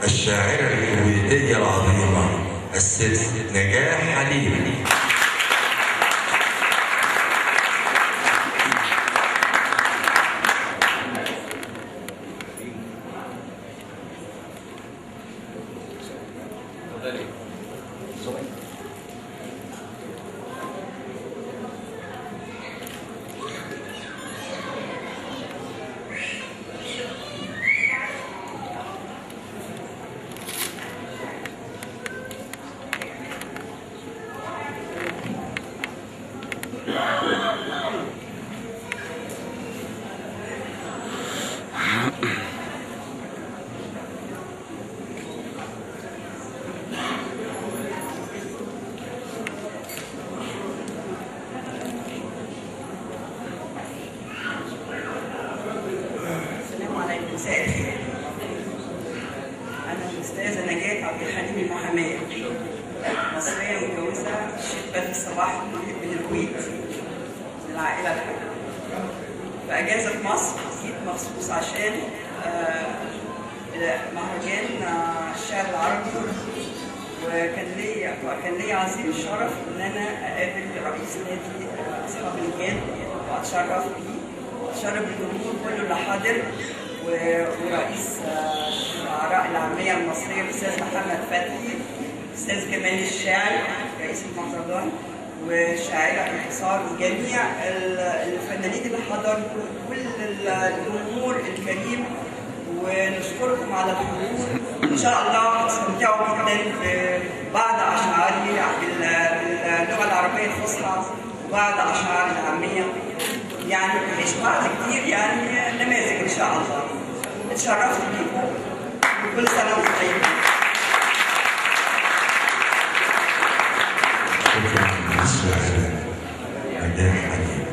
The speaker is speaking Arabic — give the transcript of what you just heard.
الشاعرة الكويتية العظيمة الست نجاح حليم. مساء الخير. أنا الأستاذة نجاة عبد الحليم المحامية، مصرية متجوزة الشيخ بدر صباح من الكويت، من العائلة الحليمة. في أجازة في مصر جيت مخصوص عشان مهرجان الشعر العربي، وكان لي عظيم الشرف إن أنا أقابل رئيس نادي أصحاب اللجان وأتشرف بيه، أتشرف بالجمهور كله اللي حاضر، ورئيس الشعراء العامية المصرية الأستاذ محمد فتحي، الأستاذ جمال الشاعر رئيس المهرجان، والشاعرة انتصار، وجميع الفنانين اللي حضروا، كل الجمهور الكريم، ونشكركم على الحضور. إن شاء الله هتستمتعوا جدا ببعض أشعاري باللغة العربية الفصحى وبعض أشعار العامية، يعني مش بعض كتير، يعني نماذج إن شاء الله. اتشرفت بيكم، وكل سنة وانتم طيبين. شكرا للشاعرة نجاح حليم.